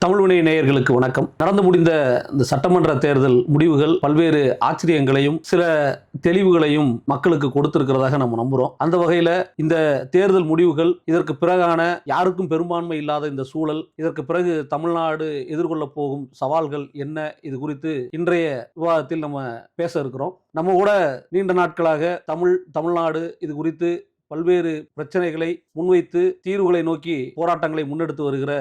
தமிழ்வினை நேயர்களுக்கு வணக்கம். நடந்து முடிந்த இந்த சட்டமன்ற தேர்தல் முடிவுகள் பல்வேறு ஆச்சரியங்களையும் சில தெளிவுகளையும் மக்களுக்கு கொடுத்திருக்கிறதாக நம்ம நம்புறோம். அந்த வகையில் இந்த தேர்தல் முடிவுகள், இதற்கு பிறகான யாருக்கும் பெரும்பான்மை இல்லாத இந்த சூழல், இதற்கு பிறகு தமிழ்நாடு எதிர்கொள்ள போகும் சவால்கள் என்ன, இது குறித்து இன்றைய விவாதத்தில் நம்ம பேச இருக்கிறோம். நம்ம கூட நீண்ட நாட்களாக தமிழ்நாடு இது குறித்து பல்வேறு பிரச்சனைகளை முன்வைத்து தீர்வுகளை நோக்கி போராட்டங்களை முன்னெடுத்து வருகிற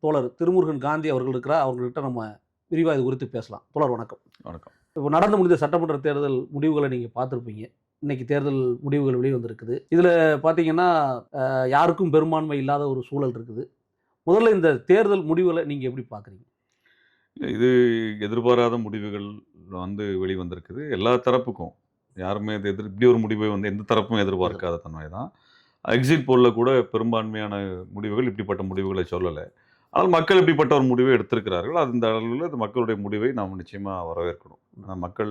தோழர் திருமுருகன் காந்தி அவர்கள் இருக்கிறார். அவர்கள்ட்ட நம்ம விரிவாக இது குறித்து பேசலாம். தோழர் வணக்கம். வணக்கம். இப்போ நடந்து முடிந்த சட்டமன்ற தேர்தல் முடிவுகளை நீங்கள் பார்த்துருப்பீங்க. இன்னைக்கு தேர்தல் முடிவுகள் வெளியே வந்திருக்குது. இதில் பார்த்தீங்கன்னா யாருக்கும் பெரும்பான்மை இல்லாத ஒரு சூழல் இருக்குது. முதல்ல இந்த தேர்தல் முடிவுகளை நீங்கள் எப்படி பார்க்குறீங்க? இது எதிர்பாராத முடிவுகள் வெளிவந்திருக்குது. எல்லா தரப்புக்கும் யாருமே இப்படி ஒரு முடிவை எந்த தரப்பும் எதிர்பார்க்காத தன்மை தான். எக்ஸிட் போலில் கூட பெரும்பான்மையான முடிவுகள் இப்படிப்பட்ட முடிவுகளை சொல்லலை. ஆனால் மக்கள் இப்படிப்பட்ட ஒரு முடிவை எடுத்திருக்கிறார்கள். அந்த அளவில் இந்த மக்களுடைய முடிவை நாம் நிச்சயமாக வரவேற்கணும். மக்கள்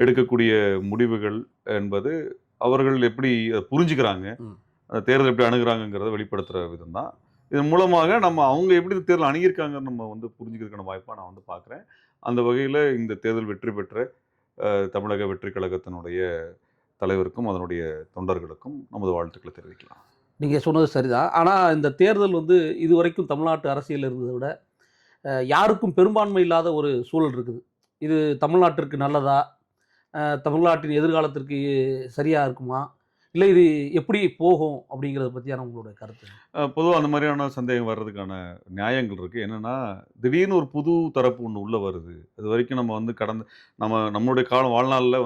எடுக்கக்கூடிய முடிவுகள் என்பது அவர்கள் எப்படி புரிஞ்சுக்கிறாங்க, தேர்தல் எப்படி அணுகிறாங்கிறத வெளிப்படுத்துகிற விதம் தான். இதன் மூலமாக அவங்க எப்படி தேர்தல் அணுகியிருக்காங்கன்னு நம்ம புரிஞ்சுக்கிறதுக்கான வாய்ப்பாக நான் பார்க்குறேன். அந்த வகையில் இந்த தேர்தல் வெற்றி பெற்ற தமிழக வெற்றி கழகத்தினுடைய தலைவருக்கும் அதனுடைய தொண்டர்களுக்கும் நமது வாழ்த்துக்களை தெரிவிக்கலாம். நீங்கள் சொன்னது சரிதான். ஆனால் இந்த தேர்தல் இதுவரைக்கும் தமிழ்நாட்டு அரசியல் இருந்ததை விட யாருக்கும் பெரும்பான்மை இல்லாத ஒரு சூழல் இருக்குது. இது தமிழ்நாட்டிற்கு நல்லதா, தமிழ்நாட்டின் எதிர்காலத்திற்கு சரியாக இருக்குமா, இல்லை இது எப்படி போகும் அப்படிங்கிறத பற்றியான உங்களுடைய கருத்து? பொதுவாக அந்த மாதிரியான சந்தேகம் வர்றதுக்கான நியாயங்கள் இருக்குது. என்னென்னா, திடீர்னு ஒரு புது தரப்பு ஒன்று உள்ளே வருது. அது வரைக்கும் நம்ம கடந்த நம்மளுடைய வாழ்நாளில்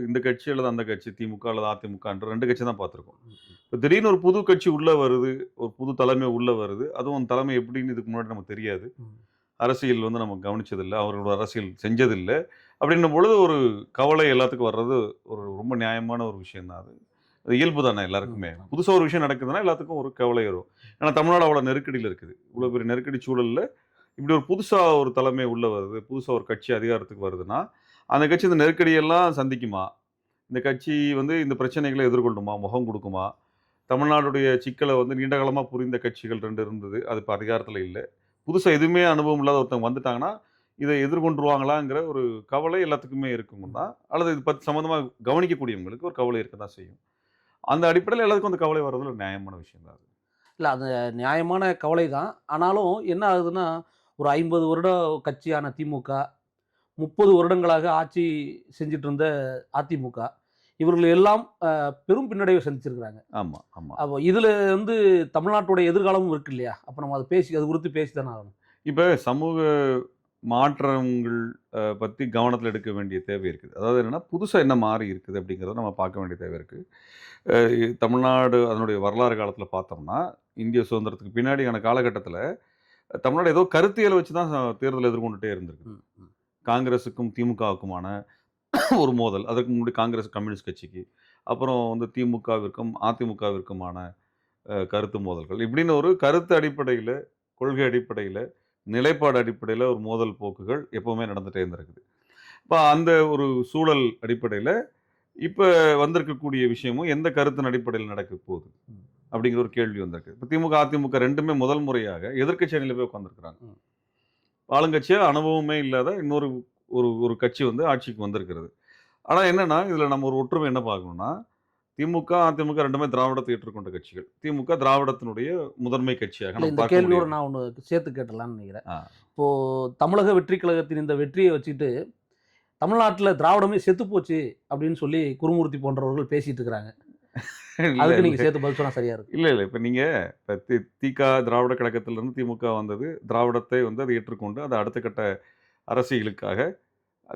இந்த கட்சி அல்லது அந்த கட்சி, திமுக அல்லது அதிமுகன்ற 2 கட்சி தான் பார்த்துருக்கோம். இப்போ திடீர்னு ஒரு புது கட்சி உள்ளே வருது, ஒரு புது தலைமை உள்ளே வருது. அதுவும் அந்த தலைமை எப்படின்னு இதுக்கு முன்னாடி நமக்கு தெரியாது. அரசியல் நம்ம கவனிச்சதில்லை, அவர்களோட அரசியல் செஞ்சதில்லை. அப்படின்னும் பொழுது ஒரு கவலை எல்லாத்துக்கும் வர்றது ஒரு ரொம்ப நியாயமான ஒரு விஷயம் தான். அது இயல்பு தானே எல்லாருக்குமே. புதுசாக ஒரு விஷயம் நடக்குதுன்னா எல்லாத்துக்கும் ஒரு கவலை வரும். ஏன்னா தமிழ்நாடு அவ்வளோ நெருக்கடியில் இருக்குது. இவ்வளோ பெரிய நெருக்கடி சூழலில் இப்படி ஒரு புதுசாக ஒரு தலைமை உள்ளே வருது, புதுசாக ஒரு கட்சி அதிகாரத்துக்கு வருதுன்னா அந்த கட்சி இந்த நெருக்கடியெல்லாம் சந்திக்குமா, இந்த கட்சி இந்த பிரச்சனைகளை எதிர்கொள்ளுமா, முகம் கொடுக்குமா? தமிழ்நாடுடைய சிக்கலை நீண்ட காலமாக புரிந்த கட்சிகள் 2 இருந்தது, அது இப்போ அதிகாரத்தில் இல்லை. புதுசாக எதுவுமே அனுபவம் இல்லாத ஒருத்தவங்க வந்துட்டாங்கன்னா இதை எதிர்கொண்டுருவாங்களாங்கிற ஒரு கவலை எல்லாத்துக்குமே இருக்கும் தான். அல்லது இது பற்றி சம்மந்தமாக கவனிக்கக்கூடியவங்களுக்கு ஒரு கவலை இருக்க தான் செய்யும். அந்த அடிப்படையில் எல்லாத்துக்கும் அந்த கவலை வர்றதுல நியாயமான விஷயம் தான். இல்லை, அது நியாயமான கவலை தான். ஆனாலும் என்ன ஆகுதுன்னா, ஒரு 50 வருட கட்சியான திமுக, 30 வருடங்களாக ஆட்சி செஞ்சுட்டு இருந்த அதிமுக, இவர்கள் எல்லாம் பெரும் பின்னடைவை சந்திச்சிருக்கிறாங்க. ஆமாம் ஆமாம். அப்போ இதில் தமிழ்நாட்டுடைய எதிர்காலமும் இருக்கு இல்லையா? அப்போ நம்ம அது குறித்து பேசி தானே ஆகணும். இப்போ சமூக மாற்றங்கள் பற்றி கவனத்தில் எடுக்க வேண்டிய தேவை இருக்குது. அதாவது என்னென்னா, புதுசாக என்ன மாறி இருக்குது அப்படிங்கிறத நம்ம பார்க்க வேண்டிய தேவை இருக்குது. தமிழ்நாடு அதனுடைய வரலாறு காலத்தில் பார்த்தோம்னா, இந்திய சுதந்திரத்துக்கு பின்னாடியான காலகட்டத்தில் தமிழ்நாடு ஏதோ கருத்தியலை வச்சு தான் தேர்தல் எதிர்கொண்டுட்டே இருந்திருக்கு. காங்கிரஸுக்கும் திமுகவுக்குமான ஒரு மோதல், அதற்கு முன்னாடி காங்கிரஸ் கம்யூனிஸ்ட் கட்சிக்கு, அப்புறம் திமுகவிற்கும் அதிமுகவிற்குமான கருத்து மோதல்கள், இப்படின்னு ஒரு கருத்து அடிப்படையில், கொள்கை அடிப்படையில், நிலைப்பாடு அடிப்படையில் ஒரு மோதல் போக்குகள் எப்போவுமே நடந்துகிட்டே இருந்திருக்குது. இப்போ அந்த ஒரு சூழல் அடிப்படையில் இப்போ வந்திருக்கக்கூடிய விஷயமும் எந்த கருத்தின் அடிப்படையில் நடக்க போகுது அப்படிங்கிற ஒரு கேள்வி வந்திருக்கு. இப்போ திமுக அதிமுக 2மே முதல் முறையாக எதிர்க்கட்சி அணியில் போய் உட்காந்துருக்குறாங்க. ஆளுங்கட்சியாக அனுபவமே இல்லாத இன்னொரு ஒரு கட்சி ஆட்சிக்கு வந்திருக்கிறது. ஆனால் என்னென்னா, இதில் நம்ம ஒரு ஒற்றுமை என்ன பார்க்கணும்னா, திமுக அதிமுக 2மே திராவிடத்தை ஏற்றுக்கொண்ட கட்சிகள். திமுக திராவிடத்தினுடைய முதன்மை கட்சியாக இந்த கேள்வியோட நான் ஒன்று சேர்த்து கேட்டலான்னு நினைக்கிறேன். இப்போது தமிழக வெற்றி கழகத்தின் இந்த வெற்றியை வச்சுட்டு தமிழ்நாட்டில் திராவிடமே செத்து போச்சு அப்படின்னு சொல்லி குருமூர்த்தி போன்றவர்கள் பேசிட்டு இருக்கிறாங்க. அதுக்கு நீங்கள் சேர்த்து பதில் சொன்னால் சரியா இருக்கும். இல்லை இப்போ நீங்கள் திக திராவிட கழகத்திலிருந்து திமுக வந்தது, திராவிடத்தை அதை ஏற்றுக்கொண்டு அதை அடுத்த கட்ட அரசியலுக்காக,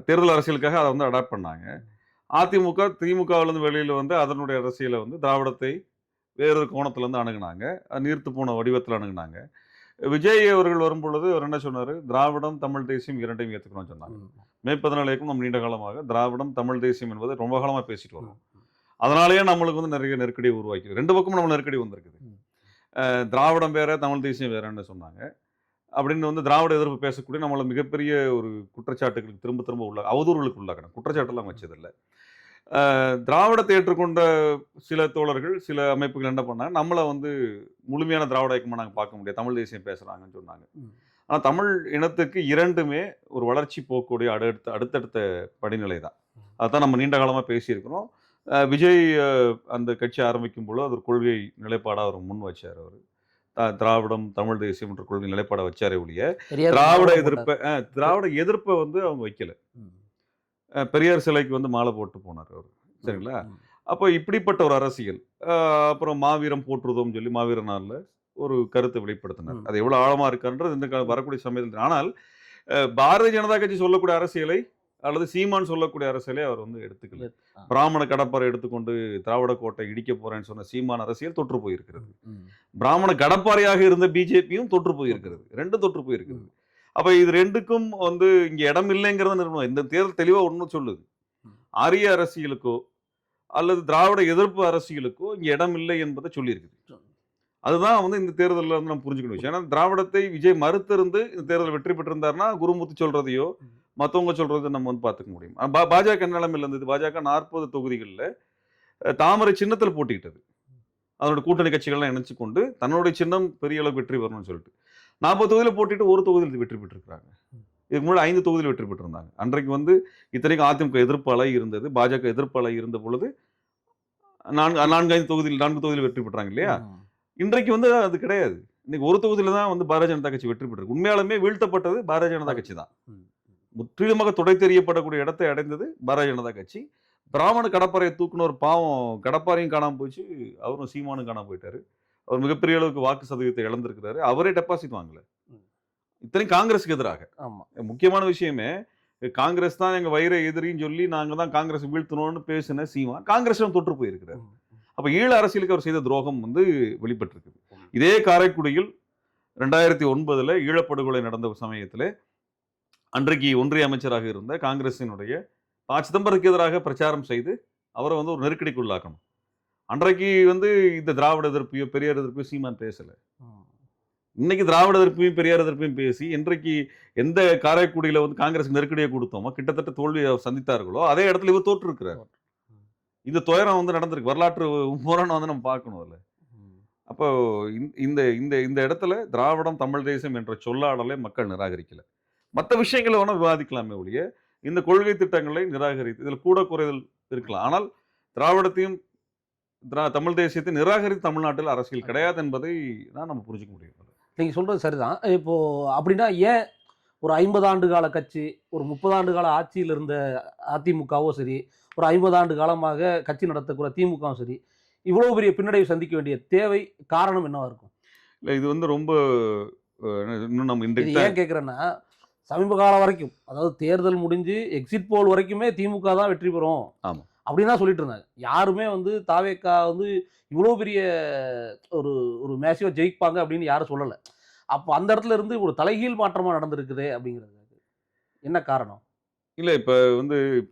தேர்தல் அரசியலுக்காக அதை அடாப்ட் பண்ணாங்க. அதிமுக திமுகவிலேருந்து வெளியில் அதனுடைய அரசியலை திராவிடத்தை வேறொரு கோணத்துலேருந்து அணுகுனாங்க, நீர்த்து போன வடிவத்தில் அணுகுனாங்க. விஜய் அவர்கள் வரும்பொழுது அவர் என்ன சொன்னார், திராவிடம் தமிழ் தேசியம் 2ஐயும் ஏற்றுக்கணும்னு சொன்னாங்க. மே 14 நம்ம நீண்ட காலமாக திராவிடம் தமிழ் தேசியம் என்பதை ரொம்ப காலமாக பேசிட்டு வரோம். அதனாலேயே நம்மளுக்கு நிறைய நெருக்கடியை உருவாக்கி 2 பக்கமும் நம்ம நெருக்கடி வந்திருக்குது. திராவிடம் வேற தமிழ் தேசியம் வேறன்னு சொன்னாங்க. அப்படின்னு திராவிட எதிர்ப்பு பேசக்கூடிய நம்மளை மிகப்பெரிய ஒரு குற்றச்சாட்டுகளுக்கு திரும்ப அவதூறுகளுக்கு உள்ளாக்கணும். குற்றச்சாட்டெல்லாம் வச்சதில்லை. திராவிடத்தை ஏற்றுக்கொண்ட சில தோழர்கள், சில அமைப்புகள் என்ன பண்ணாங்க, நம்மளை முழுமையான திராவிட இயக்கமாக நாங்கள் பார்க்க முடியாது, தமிழ் தேசியம் பேசுகிறாங்கன்னு சொன்னாங்க. ஆனால் தமிழ் இனத்துக்கு இரண்டுமே ஒரு வளர்ச்சி போக்கூடிய அடுத்தடுத்த படிநிலை தான். அதான் நம்ம நீண்ட காலமாக பேசியிருக்கிறோம். விஜய் அந்த கட்சி ஆரம்பிக்கும் பொழுது அது ஒரு கொள்கை நிலைப்பாடாக அவர் முன் வச்சார். அவர் திராவிடம் தமிழ் தேசியம் என்ற கொள்கை நிலைப்பாடை வச்சாரே ஒழிய திராவிட எதிர்ப்பை வந்து அவங்க வைக்கல. பெரியார் சிலைக்கு வந்து மாலை போட்டு போனார் அவர். சரிங்களா? அப்போ இப்படிப்பட்ட ஒரு அரசியல். அப்புறம் மாவீரம் போற்றுதோம் சொல்லி மாவீர நாள்ல ஒரு கருத்தை வெளிப்படுத்தினார். அது எவ்வளவு ஆழமா இருக்கான்றது இந்த வரக்கூடிய சமயத்தில். ஆனால் பாரதிய ஜனதா கட்சி சொல்லக்கூடிய அரசியலை அல்லது சீமான் சொல்லக்கூடிய அரசியலை அவர் வந்து எடுத்துக்கல. பிராமண கடப்பாரை எடுத்துக்கொண்டு திராவிட கோட்டை இடிக்க போறேன்னு சொன்ன சீமான் அரசியல் தொற்று போயிருக்கிறது. பிராமண கடப்பாறையாக இருந்த பிஜேபியும் தொற்று போயிருக்கிறது. ரெண்டும் தொற்று போயிருக்கிறது. அப்ப இது ரெண்டுக்கும் வந்து இங்க இடம் இல்லைங்கிறத நிறுவனம் இந்த தேர்தல் தெளிவா ஒண்ணு சொல்லுது. ஆரிய அரசியலுக்கோ அல்லது திராவிட எதிர்ப்பு அரசியலுக்கோ இங்க இடம் இல்லை என்பதை சொல்லியிருக்குது. அதுதான் வந்து இந்த தேர்தலில் வந்து நம்ம புரிஞ்சுக்கணும். ஏன்னா திராவிடத்தை விஜய் மறுத்திருந்து இந்த தேர்தல் வெற்றி பெற்றிருந்தாருன்னா குருமூர்த்தி சொல்றதையோ மற்றவங்க சொல்றதை நம்ம வந்து பார்த்துக்க முடியும். பாஜக என்ன நிலைமையில் இருந்தது? பாஜக 40 தொகுதிகளில் தாமரை சின்னத்தில் போட்டிக்கிட்டது. அதனோட கூட்டணி கட்சிகள்லாம் இணைச்சு கொண்டு தன்னுடைய சின்னம் பெரிய அளவுக்கு வெற்றி பெறணும்னு சொல்லிட்டு 40 தொகுதியில் போட்டிட்டு ஒரு தொகுதியில் வெற்றி பெற்றிருக்கிறாங்க. இதுக்கு முன்னாடி 5 தொகுதியில் வெற்றி பெற்றிருந்தாங்க. அன்றைக்கு வந்து இத்தனைக்கும் அதிமுக எதிர்ப்பு அலை இருந்தது, பாஜக எதிர்ப்பு அலை இருந்த பொழுது 4 தொகுதியில் வெற்றி பெற்றாங்க இல்லையா? இன்றைக்கு வந்து அது கிடையாது. இன்னைக்கு ஒரு தொகுதியில தான் வந்து பாரதிய ஜனதா கட்சி வெற்றி பெற்றிருக்கு. உண்மையாலுமே வீழ்த்தப்பட்டது பாரதிய ஜனதா கட்சி தான். முற்றிலுமாக துடை தெரியப்படக்கூடிய இடத்தை அடைந்தது பாரதிய ஜனதா கட்சி. பிராமண கடப்பாறையை தூக்குன ஒரு பாவம் கடப்பாறையும் காணாம போச்சு, அவரும் சீமானும் காணாம போயிட்டாரு. அவர் மிகப்பெரிய அளவுக்கு வாக்கு சதவீதத்தை இழந்திருக்கிறாரு. அவரே டெபாசிட் வாங்கல. இத்தனையும் காங்கிரஸுக்கு எதிராக. முக்கியமான விஷயமே காங்கிரஸ் தான் எங்க வைர எதிரின்னு சொல்லி நாங்க தான் காங்கிரஸ் வீழ்த்தணும்னு பேசின சீமான் காங்கிரஸும் தொற்று போயிருக்கிறார். அப்ப ஈழ அரசியலுக்கு அவர் செய்த துரோகம் வந்து வெளிப்பட்டிருக்கு. இதே காரைக்குடியில் 2009 ஈழப்படுகொலை நடந்த சமயத்தில் அன்றைக்கு ஒன்றிய அமைச்சராக இருந்த காங்கிரசினுடைய சிதம்பரத்துக்கு எதிராக பிரச்சாரம் செய்து அவரை வந்து ஒரு நெருக்கடிக்குள்ளாக்கணும். அன்றைக்கு வந்து இந்த திராவிட எதிர்ப்பையோ பெரியார் எதிர்ப்பையோ சீமான் பேசல. இன்னைக்கு திராவிட எதிர்ப்பையும் பெரியார் எதிர்ப்பையும் பேசி இன்றைக்கு எந்த காரைக்குடியில வந்து காங்கிரஸ் நெருக்கடியை கொடுத்தோமோ கிட்டத்தட்ட தோல்வியை சந்தித்தார்களோ அதே இடத்துல இவர் தோற்று இருக்கிறார். இந்த துயரம் வந்து நடந்திருக்கு. வரலாற்று முரணை வந்து நம்ம பார்க்கணும் அதில். அப்போ இந்த இந்த இந்த இடத்துல திராவிடம் தமிழ் தேசம் என்ற சொல்லாடலை மக்கள் நிராகரிக்கல. மற்ற விஷயங்களை வேணா விவாதிக்கலாமே ஒழிய இந்த கொள்கை திட்டங்களை நிராகரித்து இதில் கூட குறைதல் இருக்கலாம். ஆனால் திராவிடத்தையும் தமிழ் தேசியத்தை நிராகரித்து தமிழ்நாட்டில் அரசியல் கிடையாது என்பதை தான் நம்ம புரிஞ்சுக்க முடியும். நீங்க சொல்றது சரிதான். இப்போ அப்படின்னா ஏன் ஒரு 50 ஆண்டு கால கட்சி, ஒரு 30 ஆண்டு கால ஆட்சியில் இருந்த அதிமுகவோ சரி, ஒரு 50 ஆண்டு காலமாக கட்சி நடத்தக்கூடிய திமுகவும் சரி, இவ்வளவு பெரிய பின்னடைவு சந்திக்க வேண்டிய தேவை காரணம் என்னவா இருக்கும்? இல்லை, இது வந்து ரொம்ப இன்னும் நம்ம இந்த ஏன் கேட்குறேன்னா, சமீப காலம் வரைக்கும், அதாவது தேர்தல் முடிஞ்சு எக்ஸிட் போல் வரைக்குமே திமுக தான் வெற்றி பெறும் அப்படின்னு தான் சொல்லிட்டு இருந்தாங்க. யாருமே வந்து தாவேக்கா வந்து இவ்வளோ பெரிய ஒரு ஒரு மேசிவா ஜெயிப்பாங்க அப்படின்னு யாரும் சொல்லலை. அப்போ அந்த இடத்துல இருந்து ஒரு தலைகீழ் மாற்றமாக நடந்திருக்குது அப்படிங்கிறது என்ன காரணம்? இல்லை, இப்போ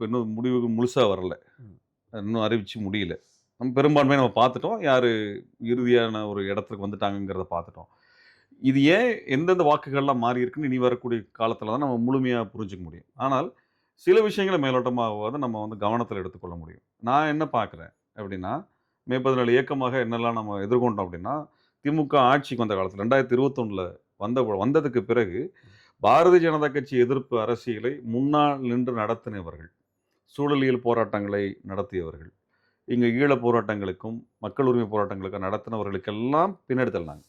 இன்னும் முடிவுக்கு முழுசாக வரல, இன்னும் அறிவிச்சு முடியல. நம்ம பெரும்பான்மையை நம்ம பார்த்துட்டோம், யார் இறுதியான ஒரு இடத்துக்கு வந்துட்டாங்கிறத பார்த்துட்டோம். இது ஏன் எந்தெந்த வாக்குகள்லாம் மாறி இருக்குன்னு இனி வரக்கூடிய காலத்தில் தான் நம்ம முழுமையாக புரிஞ்சுக்க முடியும். ஆனால் சில விஷயங்களை மேலோட்டமாக நம்ம வந்து கவனத்தில் எடுத்துக்கொள்ள முடியும். நான் என்ன பார்க்குறேன் அப்படின்னா, மே 17 இயக்கமாக என்னெல்லாம் நம்ம எதிர்கொண்டோம் அப்படின்னா, திமுக ஆட்சிக்கு வந்த காலத்தில் 2021 வந்ததுக்கு பிறகு பாரதிய ஜனதா கட்சி எதிர்ப்பு அரசியலை முன்னால் நின்று நடத்தினவர்கள், சூழலியல் போராட்டங்களை நடத்தியவர்கள், இங்கே ஈழ போராட்டங்களுக்கும் மக்கள் உரிமை போராட்டங்களுக்கும் நடத்தினவர்களுக்கெல்லாம் பின்னாடி தள்ளினாங்க.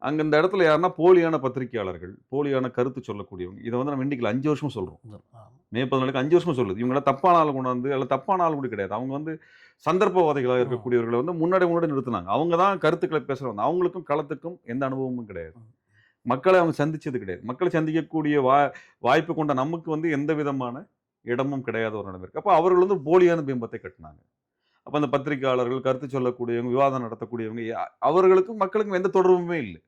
அங்கே இந்த இடத்துல யாருன்னா போலியான பத்திரிகையாளர்கள், போலியான கருத்து சொல்லக்கூடியவங்க. இதை வந்து நம்ம இன்றைக்கி 5 வருஷம் சொல்கிறோம். மே 17 5 வருஷம் சொல்லுது. இவங்களாம் தப்பான ஆள் கொண்டாந்து, அல்ல தப்பான ஆள் கூட கிடையாது. அவங்க வந்து சந்தர்ப்பவாதிகளாக இருக்கக்கூடியவர்களை வந்து முன்னாடி நிறுத்தினாங்க. அவங்க தான் கருத்துக்களை பேசுகிறவங்க. அவங்களுக்கும் களத்துக்கும் எந்த அனுபவமும் கிடையாது. மக்களை அவங்க சந்திச்சது கிடையாது. மக்களை சந்திக்கக்கூடிய வாய்ப்பு கொண்ட நமக்கு வந்து எந்த விதமான இடமும் கிடையாத ஒரு நிலைமை இருக்குது. அப்போ அவர்கள் வந்து போலியான பிம்பத்தை கட்டினாங்க. அப்போ அந்த பத்திரிகையாளர்கள், கருத்து சொல்லக்கூடியவங்க, விவாதம் நடத்தக்கூடியவங்க, அவர்களுக்கும் மக்களுக்கும் எந்த தொடர்புமே இல்லை.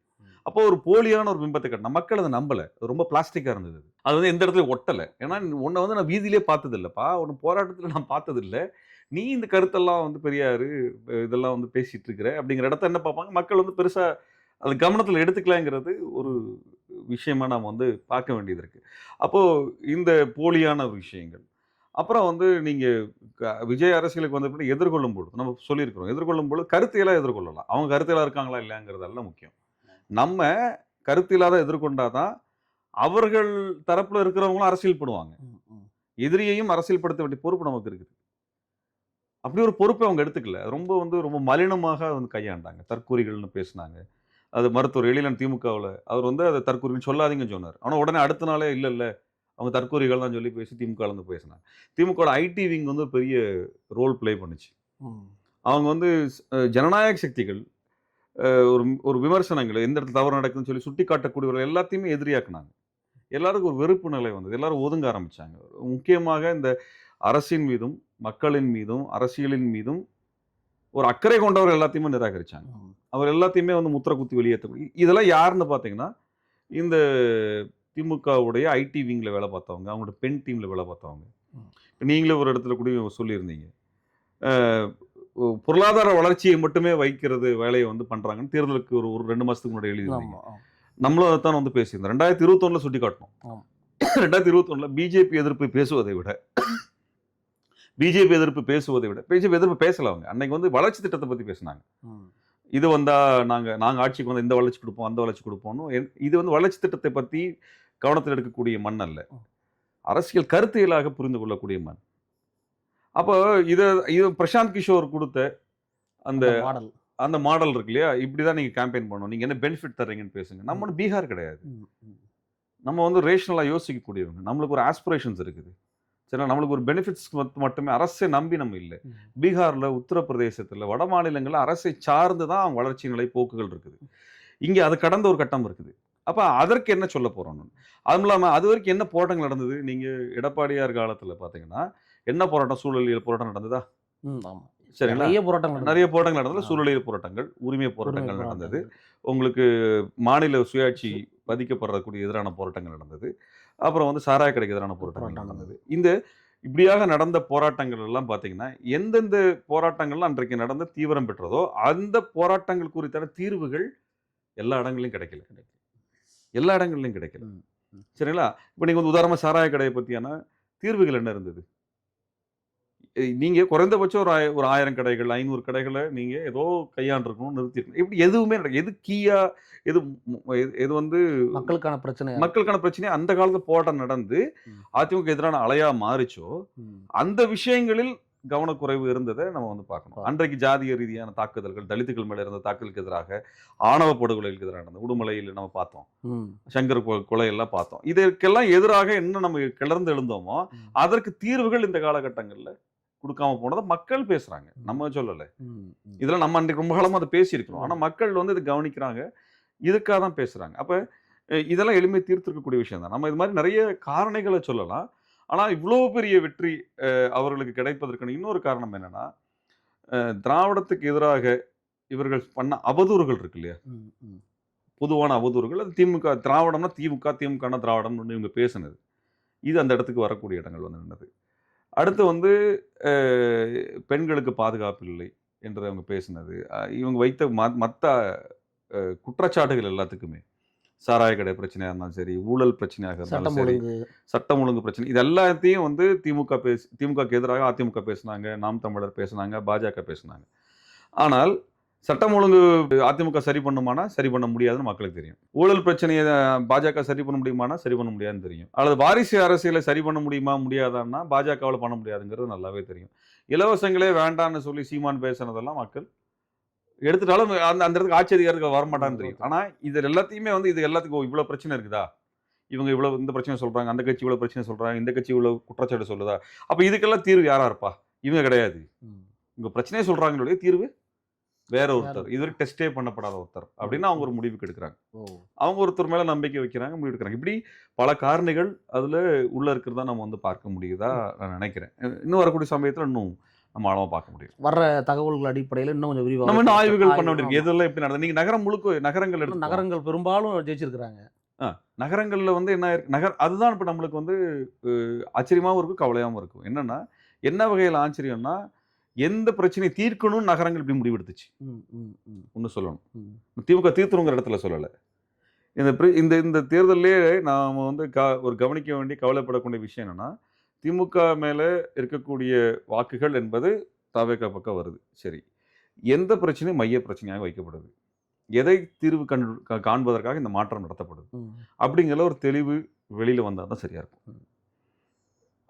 அப்போ ஒரு போலியான ஒரு பிம்பத்தை கட்டினா மக்கள் அதை நம்பலை. அது ரொம்ப பிளாஸ்டிக்காக இருந்தது. அது வந்து எந்த இடத்துல ஒட்டலை. ஏன்னா உன்னை வந்து நான் வீதியிலே பார்த்தது இல்லைப்பா, ஒன்று போராட்டத்தில் நான் பார்த்ததில்லை, நீ இந்த கருத்தெல்லாம் வந்து பெரியார் இதெல்லாம் வந்து பேசிகிட்டு இருக்கிற அப்படிங்கிற இடத்த என்ன பார்ப்பாங்க, மக்கள் வந்து பெருசாக அது கவனத்தில் எடுத்துக்கலாங்கிறது ஒரு விஷயமா நாம் வந்து பார்க்க வேண்டியது இருக்குது. அப்போது இந்த போலியான விஷயங்கள், அப்புறம் வந்து நீங்கள் விஜய் அரசியலுக்கு வந்த எதிர்கொள்ளும் பொழுது நம்ம சொல்லியிருக்கிறோம், எதிர்கொள்ளும் பொழுது கருத்தியலாக எதிர்கொள்ளலாம். அவங்க கருத்தியலாக இருக்காங்களா இல்லையாங்கிறதெல்லாம் முக்கியம். நம்ம கருத்தில்லாத எதிர்கொண்டாதான் அவர்கள் தரப்புல இருக்கிறவங்களும் அரசியல் படுவாங்க. எதிரியையும் அரசியல்படுத்த வேண்டிய பொறுப்பு நமக்கு இருக்குது. அப்படி ஒரு பொறுப்பை அவங்க எடுத்துக்கல. ரொம்ப மலினமாக வந்து கையாண்டாங்க. தற்கூரிகள்னு பேசினாங்க. அது மருத்துவர் எழிலன் திமுகவுல அவர் வந்து அத தற்கூரின்னு சொல்லாதீங்கன்னு சொன்னாரு. ஆனா உடனே அடுத்த நாளே இல்ல அவங்க தற்கூரிகள் தான் சொல்லி பேசி திமுகல இருந்து பேசினாங்க. திமுகவோட ஐடி விங் வந்து ஒரு பெரிய ரோல் ப்ளே பண்ணுச்சு. அவங்க வந்து ஜனநாயக சக்திகள் ஒரு ஒரு விமர்சனங்கள் எந்த இடத்துல தவறு நடக்குதுன்னு சொல்லி சுட்டிக்காட்டக்கூடியவர்கள் எல்லாத்தையுமே எதிரியாக்குனாங்க. எல்லாருக்கும் ஒரு வெறுப்பு நிலை வந்தது. எல்லாரும் ஒதுங்க ஆரம்பிச்சாங்க. முக்கியமாக இந்த அரசின் மீதும், மக்களின் மீதும், அரசியலின் மீதும் ஒரு அக்கறை கொண்டவர் எல்லாத்தையுமே நிராகரிச்சாங்க. அவர் எல்லாத்தையுமே வந்து முத்திர குத்தி வெளியேற்றக்கூடிய இதெல்லாம் யாருன்னு பார்த்தீங்கன்னா, இந்த திமுகவுடைய ஐடி விங்ல வேலை பார்த்தவங்க, அவங்களோட பெண் டீம்ல வேலை பார்த்தவங்க. நீங்களே ஒரு இடத்துல கூட சொல்லியிருந்தீங்க. அ பொருளாதார வளர்ச்சியை மட்டுமே வைக்கிறது வேலையை வந்து பண்றாங்கன்னு தேர்தலுக்கு ஒரு ஒரு 2 மாசத்துக்கு முன்னாடி எழுதியிருந்தீங்க. நம்மளும் அதைத்தான் வந்து பேசியிருந்தோம். 2021ல சுட்டிக்காட்டினோம். 2021ல பிஜேபி எதிர்ப்பு பேசுவதை விட பிஜேபி எதிர்ப்பு பேசல அவங்க. அன்னைக்கு வந்து வளர்ச்சி திட்டத்தை பத்தி பேசினாங்க. இது வந்தா நாங்க ஆட்சிக்கு வந்து இந்த வளர்ச்சி கொடுப்போம், அந்த வளர்ச்சி கொடுப்போம்னு இது வந்து வளர்ச்சி திட்டத்தை பத்தி கவனத்தில் எடுக்கக்கூடிய மண் அல்ல. அரசியல் கருத்தியலாக புரிந்து கொள்ளக்கூடிய மண். அப்போ இது பிரசாந்த் கிஷோர் கொடுத்த அந்த அந்த மாடல் இருக்கு இல்லையா? இப்படிதான் நீங்க கேம்பெயின் பண்ணணும். நீங்க என்ன பெனிஃபிட் தர்றீங்கன்னு பேசுங்க. நம்ம ஒன்னும் பீகார் கிடையாது. நம்ம வந்து ரேஷனலா யோசிக்கக்கூடியவங்க. நம்மளுக்கு ஒரு ஆஸ்பிரேஷன்ஸ் இருக்குது. சரி, நம்மளுக்கு ஒரு பெனிஃபிட்ஸ் மட்டுமே அரசை நம்பி நம்ம இல்லை. பீகார்ல, உத்தரப்பிரதேசத்துல, வட மாநிலங்கள்ல அரசை சார்ந்து தான் அவங்க வளர்ச்சி நிலை போக்குகள் இருக்குது. இங்க அது கடந்த ஒரு கட்டம் இருக்குது. அப்ப அதற்கு என்ன சொல்ல போறோம்? அதுவும் இல்லாம அது வரைக்கும் என்ன போராட்டங்கள் நடந்தது? நீங்க எடப்பாடியார் காலத்துல பாத்தீங்கன்னா என்ன போராட்டம்? சூழலியல் போராட்டம் நடந்ததா? சரிங்களா? நிறைய போராட்டங்கள் நடந்தது. சூழலியல் போராட்டங்கள், உரிமை போராட்டங்கள் நடந்தது. உங்களுக்கு மாநில சுயாட்சி பதிக்கப்படுறதுக்கு எதிரான போராட்டங்கள் நடந்தது. அப்புறம் வந்து சாராய கடைக்கு எதிரான போராட்டங்கள் நடந்தது. இந்த இப்படியாக நடந்த போராட்டங்கள் எல்லாம் பார்த்தீங்கன்னா, எந்தெந்த போராட்டங்கள்லாம் அன்றைக்கு நடந்து தீவிரம் பெற்றதோ, அந்த போராட்டங்கள் குறித்தான தீர்வுகள் எல்லா இடங்கள்லயும் கிடைக்கல. எல்லா இடங்கள்லயும் கிடைக்கல. சரிங்களா? இப்ப நீங்க வந்து உதாரணமா சாராய கடைய பத்தியான தீர்வுகள் என்ன இருந்தது? நீங்க குறைந்தபட்சம் ஒரு 1000 கடைகள், 500 கடைகள நீங்க ஏதோ கையாண்டிருக்கணும், நிறுத்தியிருக்கணும். இப்படி எதுவுமே எது கீயா, எது எது வந்து மக்களுக்கான பிரச்சனையா அந்த காலத்துல போராட்டம் நடந்து அதிமுக எதிரான அலையா மாறிச்சோ, அந்த விஷயங்களில் கவனக்குறைவு இருந்ததை நம்ம வந்து பார்க்கணும். அன்றைக்கு ஜாதிய ரீதியான தாக்குதல்கள், தலித்துகள் மேல இருந்த தாக்குதலுக்கு எதிராக, ஆணவ படுகொலைகளுக்கு எதிராக நடந்தது. உடுமலையில் நம்ம பார்த்தோம். சங்கர் கொலை எல்லாம் பார்த்தோம். இதற்கெல்லாம் எதிராக என்ன நம்ம கிளர்ந்து எழுந்தோமோ, அதற்கு தீர்வுகள் இந்த காலகட்டங்கள்ல கொடுக்காம போனதை மக்கள் பேசுறாங்க. நம்ம சொல்லல. இதெல்லாம் நம்ம அன்றைக்கு ரொம்ப காலமா அதை பேசியிருக்கிறோம். ஆனா மக்கள் வந்து இதை கவனிக்கிறாங்க. இதுக்காக தான் பேசுறாங்க. அப்ப இதெல்லாம் எளிமையா தீர்த்திருக்கக்கூடிய விஷயம் தான். நம்ம இது மாதிரி நிறைய காரணிகளை சொல்லலாம். ஆனா இவ்வளவு பெரிய வெற்றி அவர்களுக்கு கிடைப்பதற்கான இன்னொரு காரணம் என்னன்னா, திராவிடத்துக்கு எதிராக இவர்கள் பண்ண அவதூறுகள் இருக்கு இல்லையா? பொதுவான அவதூறுகள். அது திமுக திராவிடம்னா திமுக, திமுகனா திராவிடம்னு இவங்க பேசுனது. இது அந்த இடத்துக்கு வரக்கூடிய இடங்கள் வந்து நின்னது. அடுத்து வந்து பெண்களுக்கு பாதுகாப்பு இல்லை என்று அவங்க பேசினது. இவங்க வைத்த மத்த குற்றச்சாட்டுகள் எல்லாத்துக்குமே, சாராய கடை பிரச்சனையா இருந்தாலும் சரி, ஊழல் பிரச்சனையாக இருந்தாலும் சரி, சட்டம் ஒழுங்கு பிரச்சனை, இது எல்லாத்தையும் வந்து திமுகக்கு எதிராக அதிமுக பேசினாங்க, நாம் தமிழர் பேசினாங்க, பாஜக பேசினாங்க. ஆனால் சட்டம் ஒழுங்கு அதிமுக சரி பண்ணுமானா சரி பண்ண முடியாதுன்னு மக்களுக்கு தெரியும். ஊழல் பிரச்சனையை பாஜக சரி பண்ண முடியுமானா சரி பண்ண முடியாதுன்னு தெரியும். அல்லது வாரிசு அரசியலை சரி பண்ண முடியுமா முடியாதான்னா பாஜகவில் பண்ண முடியாதுங்கிறது நல்லாவே தெரியும். இலவசங்களே வேண்டான்னு சொல்லி சீமான் பேசுனதெல்லாம் மக்கள் எடுத்துட்டாலும் அந்த இடத்துக்கு ஆட்சி அதிகாரத்துக்கு வரமாட்டான்னு தெரியும். ஆனா இது எல்லாத்தையுமே வந்து இது எல்லாத்துக்கும் இவ்வளவு பிரச்சனை இருக்குதா, இவங்க இவ்வளவு இந்த பிரச்சனை சொல்றாங்க, அந்த கட்சி இவ்வளவு பிரச்சனை சொல்றாங்க, இந்த கட்சி இவ்வளவு குற்றச்சாட்டு சொல்லுதா, அப்ப இதுக்கெல்லாம் தீர்வு யாரா இருப்பா? இவங்க கிடையாது. இவங்க பிரச்சனையே சொல்றாங்களுடைய தீர்வு வேற ஒருத்தர், இதுவரை டெஸ்டே பண்ணப்படாத ஒருத்தர் அப்படின்னு அவங்க ஒரு முடிவுக்கு எடுக்கிறாங்க. அவங்க ஒருத்தர் மேல நம்பிக்கை வைக்கிறாங்க, முடிவு எடுக்கிறாங்க. இப்படி பல காரணிகள் அதுல உள்ள இருக்கிறதா நம்ம வந்து பார்க்க முடியுதா நான் நினைக்கிறேன். இன்னும் வரக்கூடிய சமயத்துல இன்னும் நம்ம ஆழமா பார்க்க முடியும். வர்ற தகவல்கள் அடிப்படையில் இன்னும் கொஞ்சம் விரிவாக நம்ம இன்னும் ஆய்வுகள் பண்ண வேண்டியிருக்கு. எதெல்லாம் எப்படி நடந்தது? நீங்க நகரம் முழுக்க நகரங்கள் பெரும்பாலும் ஜெயிச்சிருக்கிறாங்க. நகரங்கள்ல வந்து என்ன அதுதான் இப்ப நம்மளுக்கு வந்து ஆச்சரியமாவும் இருக்கும், கவலையாவும் இருக்கும். என்னன்னா என்ன வகையில் ஆச்சரியம்னா, எந்த பிரச்சனையை தீர்க்கணும்னு நகரங்கள் இப்படி முடிவெடுத்துச்சு. ஒண்ணு சொல்லணும். திமுக தீர்த்தணுங்கிற இடத்துல சொல்லல. இந்த இந்த தேர்தலே நாம வந்து ஒரு கவனிக்க வேண்டிய கவலைப்படக்கூடிய விஷயம் என்னன்னா, திமுக மேல இருக்கக்கூடிய வாக்குகள் என்பது தவேக பக்கம் வருது. சரி, எந்த பிரச்சனையும் மைய பிரச்சனையாக வைக்கப்படுது. எதை தீர்வு காண்பதற்காக இந்த மாற்றம் நடத்தப்படுது அப்படிங்கிற ஒரு தெளிவு வெளியில வந்தா தான் சரியா இருக்கும்.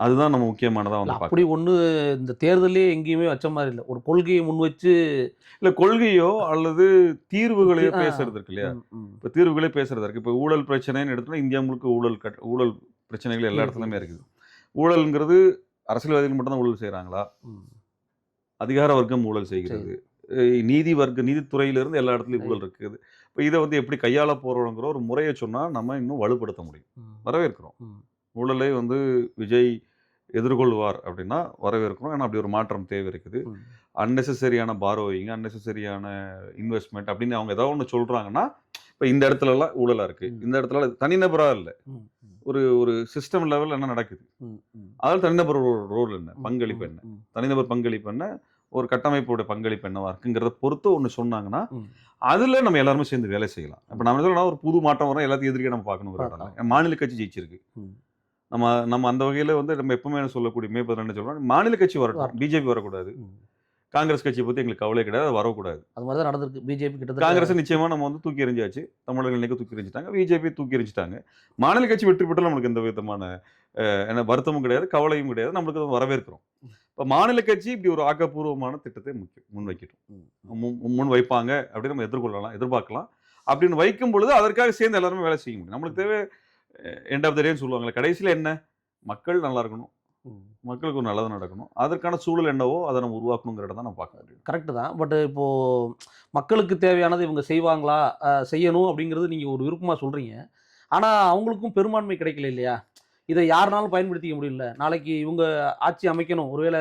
அதுதான் நம்ம முக்கியமானதா இல்ல, வந்து அப்படி பார்க்கணும். ஒண்ணு இந்த தேர்தலே எங்கேயுமே வச்ச மாதிரி இல்ல. ஒரு கொள்கையை முன் வச்சு இல்ல கொள்கையோ அல்லது தீர்வுகளையோ ஆ. பேசுறது இருக்கு இல்லையா? ம், ம். இப்ப தீர்வுகளே பேசுறது இருக்கு. இப்ப ஊழல் பிரச்சனைன்னு எடுத்தோம்னா இந்தியா முழுக்க ஊழல் பிரச்சனைகள் எல்லா இருக்கு, இடத்துலயுமே இருக்கு. இருக்குது. ஊழல்ங்கிறது அரசியல்வாதிகள் மட்டும் தான் ஊழல் செய்றாங்களா? ம். அதிகார வர்க்கம் ஊழல் செய்கிறது. சரி. நீதித்துறையிலிருந்து எல்லா இடத்துலயும் சரி. ஊழல் இருக்குது. இப்ப இத வந்து எப்படி கையாள போறோம்ங்கிற ஒரு முறைய சொன்னா நம்ம இன்னும் வலுப்படுத்த முடியும். ம். வரவேற்கிறோம். ம். ஊழலை வந்து விஜய் எதிர்கொள்வார் அப்படின்னா வரவேற்கிறோம். ஏன்னா அப்படி ஒரு மாற்றம் தேவை இருக்குது. ம். அன்னெசசரியான பாரோயிங், அன்னெசசரியான இன்வெஸ்ட்மென்ட் அப்படின்னு அவங்க ஏதாவது ஒண்ணு சொல்றாங்கன்னா, இப்ப இந்த இடத்துலலாம் ஊழலா இருக்கு. ம். இந்த இடத்துல தனிநபரா இல்ல. ம். ம். ஒரு ஒரு சிஸ்டம் லெவல்ல என்ன நடக்குது? ம். ம். அதில தனிநபர் ரோல் என்ன? ம். பங்களிப்பு ம். என்ன? ம். தனிநபர் பங்களிப்பு என்ன? ஒரு கட்டமைப்போட பங்களிப்பு என்னவா இருக்குங்கிறத பொறுத்து ஒண்ணு சொன்னாங்கன்னா, ம். அதுல நம்ம எல்லாருமே சேர்ந்து வேலை செய்யலாம். இப்ப நம்ம என்ன சொல்றோம்னா, ஒரு புது மாற்றம் வரும் எல்லாத்தையும் எதிரியா நம்ம பார்க்கணுங்கிற இடம் இல்ல. மாநில கட்சி ஜெயிச்சிருக்கு. ம். நம்ம நம்ம அந்த வகையில வந்து நம்ம எப்பவுமே சொல்லக்கூடிய மே 12 சொல்றோம். மாநில கட்சி வரட்டும். பிஜேபி வரக்கூடாது. ம். காங்கிரஸ் கட்சிய பத்தி எங்களுக்கு கவலையே கிடையாது. அது வரக்கூடாது. அது மாதிரி தான் நடந்திருக்கு. பிஜேபி கிட்டத்தட்ட காங்கிரஸ நிச்சயமா நம்ம வந்து தூக்கி எறிஞ்சாச்சு. தமிழர்கள் இன்னைக்கு தூக்கி எறிஞ்சுட்டாங்க. பிஜேபி தூக்கி எறிஞ்சுட்டாங்க. மாநில கட்சி வெற்றி பெற்றாலும் நம்மளுக்கு எந்த விதமான ஏன்னா வருத்தமும் கிடையாது, கவலையும் கிடையாது. நம்மளுக்கு அதை வரவேற்கிறோம். ம். இப்ப மாநில கட்சி இப்படி ஒரு ஆக்கப்பூர்வமான திட்டத்தை முன்வைக்கட்டும். ம். முன் வைப்பாங்க அப்படின்னு நம்ம எதிர்கொள்ளலாம், எதிர்பார்க்கலாம். அப்படின்னு வைக்கும் பொழுது அதற்காக சேர்ந்து எல்லாருமே வேலை செய்ய முடியும். நம்மளுக்கு தேவை எண்ட் ஆஃப் த டேன்னு சொல்லுவாங்கல்ல. கடைசியில என்ன? மக்கள் நல்லா இருக்கணும். ம். மக்களுக்கு ஒரு நல்லது நடக்கணும். அதற்கான சூழல் என்னவோ அத நம்ம உருவாக்கணுங்கிற இடம் தான் நம்ம பார்க்க முடியும். கரெக்ட்டு தான். பட் இப்போ மக்களுக்கு தேவையானது இவங்க செய்வாங்களா? செய்யணும் அப்படிங்கிறது நீங்க ஒரு விருப்பமா சொல்றீங்க. ஆனா அவங்களுக்கும் பெரும்பான்மை கிடைக்கல இல்லையா? இத யாருனாலும் பயன்படுத்திக்க முடியல. நாளைக்கு இவங்க ஆட்சி அமைக்கணும். ஒருவேள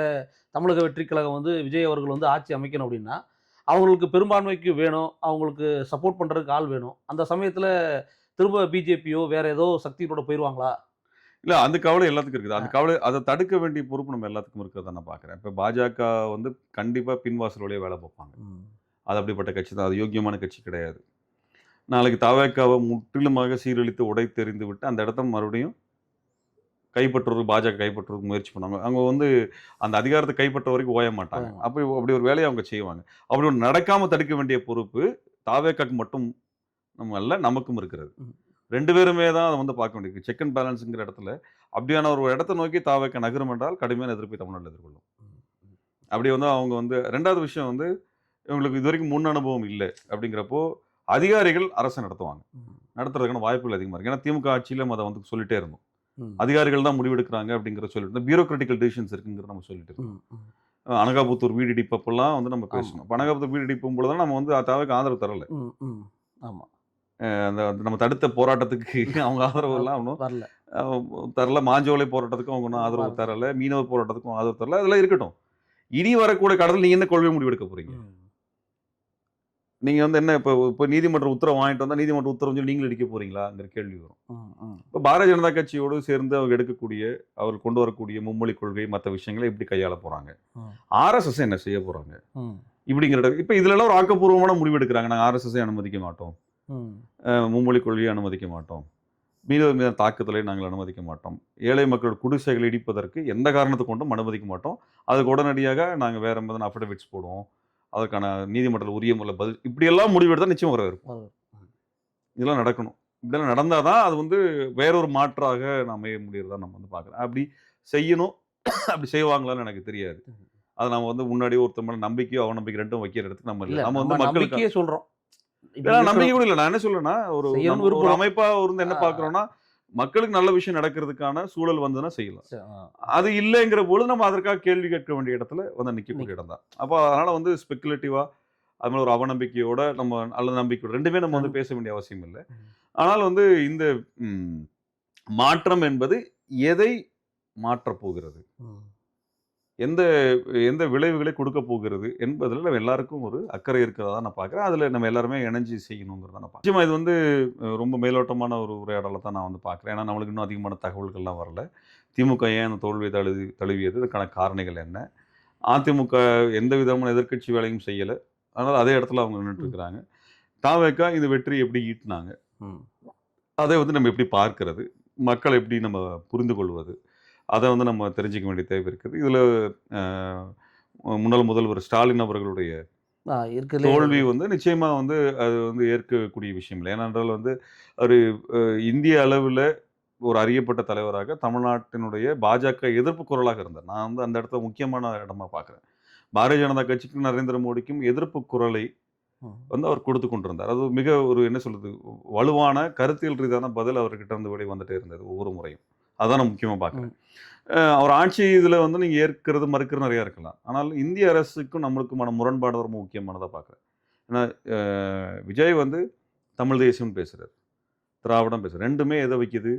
தமிழக வெற்றிக் கழகம் வந்து விஜய் அவர்கள் வந்து ஆட்சி அமைக்கணும் அப்படின்னா, அவங்களுக்கு பெரும்பான்மைக்கு வேணும். அவங்களுக்கு சப்போர்ட் பண்றதுக்கு ஆள் வேணும். அந்த சமயத்துல திரும்ப பிஜேபியோ வேற ஏதோ சக்திகளோட போயிருவாங்களா? இல்ல அந்த கவலை எல்லாத்துக்கும் இருக்குது. அந்த அ. கவலை அத தடுக்க வேண்டிய பொறுப்பு நம்ம எல்லாத்துக்கும் இருக்கிறத நான் பார்க்குறேன். இப்ப பாஜக வந்து கண்டிப்பா பின்வாசல் வழியா வேலை பார்ப்பாங்க. ம். அது அப்படிப்பட்ட கட்சி தான். அது யோக்கியமான கட்சி கிடையாது. நாளைக்கு தவேகாவ முற்றிலுமாக சீரழித்து உடைத்தெறிந்து விட்டு அந்த இடத்த மறுபடியும் பாஜக கைப்பற்றுவதற்கு முயற்சி பண்ணுவாங்க. அவங்க வந்து அந்த அதிகாரத்த கைப்பற்ற வரைக்கும் ஓய மாட்டாங்க. ஆமா. அப்படி ஒரு வேலைய அவங்க செய்வாங்க. அப்படி ஒண்ணு நடக்காம தடுக்க வேண்டிய பொறுப்பு தவேகாக்கு மட்டும் நம்ம அல்ல, நமக்கும் இருக்கிறது. ம். 2 பேருமே தான் அத வந்து பார்க்க வேண்டியிருக்கு. செக் அண்ட் பேலன்ஸ்ங்கிற இடத்துல, அப்படியான ஒரு இடத்த நோக்கி தவேகா நகரும் என்றால் கடுமையான எதிர்ப்பை தமிழ்நாட்டில எதிர்கொள்ளும். ம். ம். அப்படி வந்து அவங்க வந்து 2வது விஷயம் வந்து, இவங்களுக்கு இதுவரைக்கும் முன் அனுபவம் இல்ல அப்படிங்கிறப்போ, அதிகாரிகள் அரச நடத்துவாங்க. ம். நடத்துறதுக்கான வாய்ப்புகள் அதிகமா இருக்கு. ஏன்னா திமுக ஆட்சியில நம்ம அத வந்து சொல்லிட்டே இருந்தோம். ம். அதிகாரிகள் தான் முடிவெடுக்கிறாங்க அப்படிங்கிறத சொல்லிட்டு இருந்தோம். பியூரோக்ராட்டிக்கல் டிசிஷன்ஸ் இருக்குங்கிறத நம்ம சொல்லிட்டு இருந்தோம். ம். ம். அனகாபுத்தூர் வீடு இடிப்பப்பலாம் வந்து நம்ம ஆமா. பேசணும். இப்ப அனகாபுத்தூர் வீடு இடிக்கும் பொழுது நம்ம வந்து தவேக்கு ஆதரவு தரல. ம். ம். ஆமா. அந்த நம்ம தடுத்த போராட்டத்துக்கு அவங்க ஆதரவு எல்லாம் ஒண்ணும் வரல. அ தரல. மாஞ்சோலை போராட்டத்துக்கும் அவங்க ஒண்ணும் ஆதரவு வரல. தரல. மீனவர் போராட்டத்துக்கும் ஆதரவு தரல. அதெல்லாம் இருக்கட்டும். இனி வரக்கூடிய காலத்துல நீங்க என்ன கொள்கை முடிவு எடுக்க போறீங்க? ம். நீங்க வந்து என்ன இப்ப நீதிமன்ற உத்தரவு வாங்கிட்டு வந்தா, நீதிமன்ற உத்தரவு சொல்லி நீங்களும் இடிக்க போறீங்களாங்கிற கேள்வி வரும். ம். ம். இப்ப பாரதிய ஜனதா கட்சியோடு சேர்ந்து அவங்க எடுக்கக்கூடிய, அவர் கொண்டு வரக்கூடிய மும்மொழி கொள்கை, மத்த விஷயங்கள எப்படி கையாள போறாங்க? ம். ஆர்எஸ்எஸ் என்ன செய்ய போறாங்க? ம். இப்படிங்கிற இப்ப இதுலலாம் ஒரு ஆக்கப்பூர்வமான முடிவு எடுக்குறாங்க. நாங்க ஆர்எஸ்எஸ்ஸை அனுமதிக்க மாட்டோம். ம். மும்மொழி கொள்கையை அனுமதிக்க மாட்டோம். மீனவர் மீதான தாக்குதலை நாங்கள் அனுமதிக்க மாட்டோம். ஏழை மக்களோட குடிசைகளை இடிப்பதற்கு எந்த காரணத்தை கொண்டும் அனுமதிக்க மாட்டோம். அதுக்கு உடனடியாக நாங்க வேற எதுனா அஃபிடவிட்ஸ் போடுவோம். அதற்கான நீதிமன்றத்தில் உரிய முறையில் பதில் இப்படியெல்லாம் முடிவெடுத்தா நிச்சயம் வரவேற்போம். ம். இதெல்லாம் நடக்கணும். இப்படியெல்லாம் நடந்தா தான் அது வந்து வேறொரு மாற்றாக நான் அமைய முடியறதா நம்ம வந்து பார்க்குறேன். அப்படி செய்யணும். அப்படி செய்வாங்களான்னு எனக்கு தெரியாது. ம். அத நம்ம வந்து முன்னாடியே ஒருத்தர் மேல நம்பிக்கையோ, அவநம்பிக்கை 2ம் வைக்கிற இடத்துக்கு நம்ம இல்ல. இல்ல நம்ம நம்ம வந்து மக்களுக்கு நம்பிக்கையே சொல்றோம். இப்படி ஏன்னா நம்பிக்கை இருக்கணும். கூட இல்ல. நான் என்ன சொல்றேன்னா, ஒரு செய்யணும்னு நம்ம ஒரு விருப்பம். அமைப்பா இருந்து என்ன ஆ. பார்க்குறோம்னா, மக்களுக்கு நல்ல விஷயம் நடக்கிறதுக்கான சூழல் வந்ததுன்னா செய்யலாம். ஆ. அது இல்லைங்கிற பொழுது நம்ம அதற்காக கேள்வி கேட்க வேண்டிய இடத்துல வந்து நிக்கக்கூடிய இடம் தான். அப்ப அதனால வந்து ஸ்பெகுலேட்டிவா அது மேல ஒரு அவநம்பிக்கையோட நம்ம அல்லது நம்பிக்கையோட 2மே நம்ம வந்து பேச வேண்டிய அவசியம் இல்ல. ம். ஆனால் வந்து இந்த ம் மாற்றம் என்பது எதை மாற்றப் போகிறது? ம். எந்த எந்த விளைவுகளை கொடுக்கப் போகிறது என்பதில நம்ம எல்லாருக்கும் ஒரு அக்கறை இருக்கிறதா நான் பார்க்குறேன். அதில நம்ம எல்லாருமே இணைஞ்சு செய்யணுங்கிறத நான் பார்க்குறேன். நிச்சயமா இது வந்து ரொம்ப மேலோட்டமான ஒரு உரையாடல தான் நான் வந்து பார்க்குறேன். ஏன்னா நம்மளுக்கு இன்னும் அதிகமான தகவல்கள்லாம் வரல. திமுக ஏன் அந்த தோல்வியை தழுவியது? அதுக்கான காரணிகள் என்ன? அதிமுக எந்த விதமான எதிர்க்கட்சி வேலையும் செய்யல. அதனால அதே இடத்துல அவங்க நின்னுட்டு ம். இருக்கிறாங்க. தாவேக்கா இந்த வெற்றியை எப்படி ஈட்டுனாங்க? ம். அதை வந்து நம்ம எப்படி பார்க்கிறது? மக்கள் எப்படி நம்ம புரிந்து கொள்வது? அத வந்து நம்ம தெரிஞ்சுக்க வேண்டிய தேவை இருக்குது. இதில அ முன்னாள் முதல்வர் ஸ்டாலின் அவர்களுடைய இருக்குல்ல. தோல்வி வந்து நிச்சயமா வந்து அது வந்து ஏற்கக்கூடிய விஷயம் இல்லை. ஏனென்றால் வந்து ஒரு இந்திய அளவில் ஒரு அறியப்பட்ட தலைவராக தமிழ்நாட்டினுடைய பாஜக எதிர்ப்பு குரலாக இருந்தார். நான் வந்து அந்த இடத்த முக்கியமான இடமா பார்க்குறேன். பாரதிய ஜனதா கட்சிக்கும் நரேந்திர மோடிக்கும் எதிர்ப்பு குரலை ம். வந்து அவர் கொடுத்து கொண்டிருந்தார். அது மிக ஒரு என்ன சொல்றது, வலுவான கருத்தியல் ரீதியான பதில் அவர்கிட்ட இருந்து வெளி வந்துட்டே இருந்தது ஒவ்வொரு முறையும். அதான் நான் முக்கியமா பார்க்குறேன். ம். அவர் ஆட்சி இதில வந்து நீங்க ஏற்கிறது, மறுக்கிறது நெறையா இருக்கலாம். ஆனால் இந்திய அரசுக்கும் நம்மளுக்குமான முரண்பாடு ரொம்ப முக்கியமானதா பார்க்குறேன். ஏன்னா, விஜய் வந்து தமிழ் தேசியம்னு பேசுறாரு. திராவிடம் பேசுறாரு. 2மே எத வைக்குது?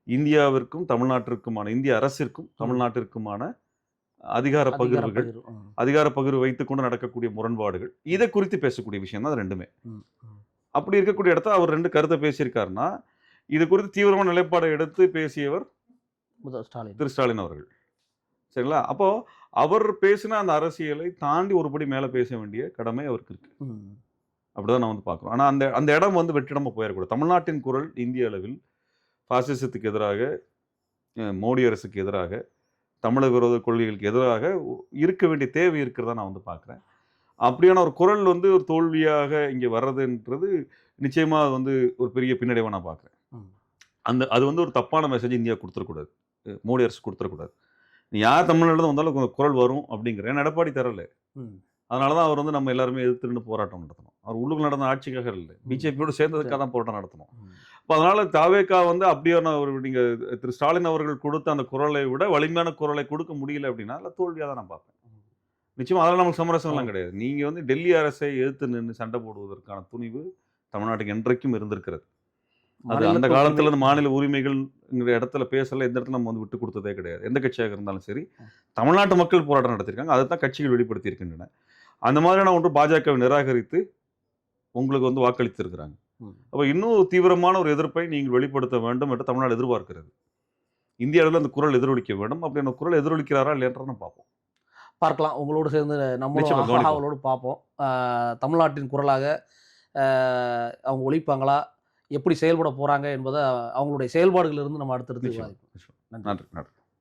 இந்தியாவிற்கும், தமிழ்நாட்டிற்குமான இந்திய அரசிற்கும், ம். தமிழ்நாட்டிற்குமான அதிகார அதிகார பகிர்வுகள், பகிர்வு. அதிகார பகிர்வு வைத்துக்கொண்டு நடக்கக்கூடிய முரண்பாடுகள், இத குறித்து பேசக்கூடிய விஷயம் தான் அது 2மே. ம். ம். அப்படி இருக்கக்கூடிய இடத்துல அவர் 2 கருத்த பேசியிருக்காருன்னா, இது குறித்து தீவிரமான நிலைப்பாட எடுத்து பேசியவர் ஸ்டாலின். திரு ஸ்டாலின் அவர்கள். சரிங்களா? அப்போ அவர் பேசின அந்த அரசியலை தாண்டி ஒரு படி மேல பேச வேண்டிய கடமை அவருக்கு இருக்கு. ம். அப்படிதான் நான் வந்து பார்க்குறோம். ஆனா அந்த அந்த இடம் வந்து வெற்றிடமா போயிறக்கூடாது. தமிழ்நாட்டின் குரல் இந்திய அளவில் பாசிசத்துக்கு எதிராக, மோடி அரசுக்கு எதிராக, தமிழக விரோத கொள்கைகளுக்கு எதிராக இருக்க வேண்டிய தேவை இருக்கிறதா நான் வந்து பார்க்குறேன். அப்படியான ஒரு குரல் வந்து ஒரு தோல்வியாக இங்க வர்றதுன்றது நிச்சயமா அது வந்து ஒரு பெரிய பின்னடைவா நான் பார்க்குறேன். ம். அது வந்து ஒரு தப்பான மெசேஜ் இந்தியா குடுத்துறக்கூடாது. மோடி அரசு குடுத்துறக்கூடாது. நீ யார் தமிழ்நாடுல வந்தாலும் குரல் வரும் அப்படிங்கிற ஏன்னா எடப்பாடி தரல. ம். அதனால தான் அவர் வந்து நம்ம எல்லாருமே எதிர்த்து நின்னு போராட்டம் நடத்தணும். அவர் உள்ளுக்குள்ள நடந்த ஆட்சிக்காக இல்ல. ம். பிஜேபியோட சேர்ந்ததுக்காக தான் போராட்டம் நடத்தணும். ம். அப்ப அதனால தாவேகா வந்து அப்படியான ஒரு நீங்க திரு ஸ்டாலின் அவர்கள் கொடுத்த அந்த குரலை விட வலிமையான குரலை கொடுக்க முடியல அப்படின்னா, அதுல தோல்வியா தான் நான் பார்ப்பேன். நிச்சயமா அதெல்லாம் நமக்கு சமரசம்லாம் கிடையாது. நீங்க வந்து டெல்லி அரசை எதிர்த்து நின்னு சண்டை போடுவதற்கான துணிவு தமிழ்நாட்டுக்கு என்றைக்கும் இருந்திருக்கிறது. அது அந்த மாநிலத்து காலத்துல உரிமை. இந்த மாநில உரிமைகள்ங்கிற இடத்துல பேசல, எந்த இடத்துல நம்ம வந்து விட்டு குடுத்ததே கிடையாது. எந்த கட்சியாக இருந்தாலும் சரி, தமிழ்நாட்டு மக்கள் போராட்டம் நடத்தியிருக்காங்க. அதத்தான் கட்சிகள் வெளிப்படுத்தி இருக்கின்றன. அந்த மாதிரியான ஒன்று பாஜகவை நிராகரித்து உங்களுக்கு வந்து வாக்களித்திருக்கிறாங்க. ம். அப்ப இன்னும் தீவிரமான ஒரு எதிர்ப்பை நீங்கள் வெளிப்படுத்த வேண்டும் என்று தமிழ்நாடு எதிர்பார்க்கிறது. இந்திய அளவுல அந்த குரல் எதிரொலிக்க வேண்டும். அப்படி அந்த குரல் எதிரொலிக்கிறாரா இல்லையான்றத நம்ம பார்ப்போம். பார்க்கலாம். உங்களோடு சேர்ந்து நம்மளும் நிச்சயமா கவனிப்போம். ஆவலோடு பார்ப்போம். தமிழ்நாட்டின் குரலாக அ அவங்க ஒலிப்பாங்களா? எப்படி செயல்பட போறாங்க என்பத அவங்களுடைய செயல்பாடுகளிலிருந்து நம்ம அடுத்தடுத்து நிச்சயமா, விவாதிப்போம். நிச்சயமா. நன்றி. நன்றி, நன்றி.